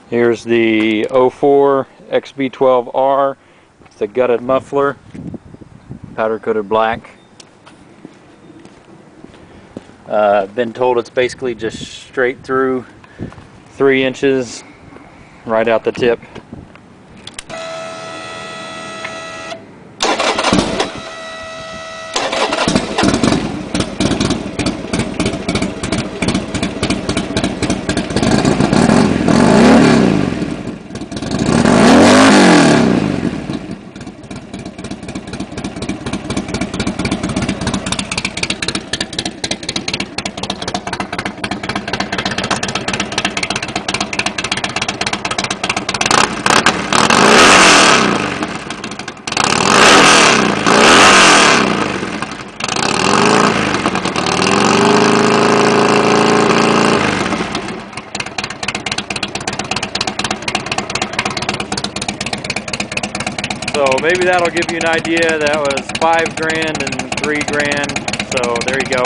Here's the 04 XB12R. It's a gutted muffler, powder coated black. Been told it's basically just straight through 3 inches right out the tip. So maybe that'll give you an idea. That was $5 grand and $3 grand. So there you go.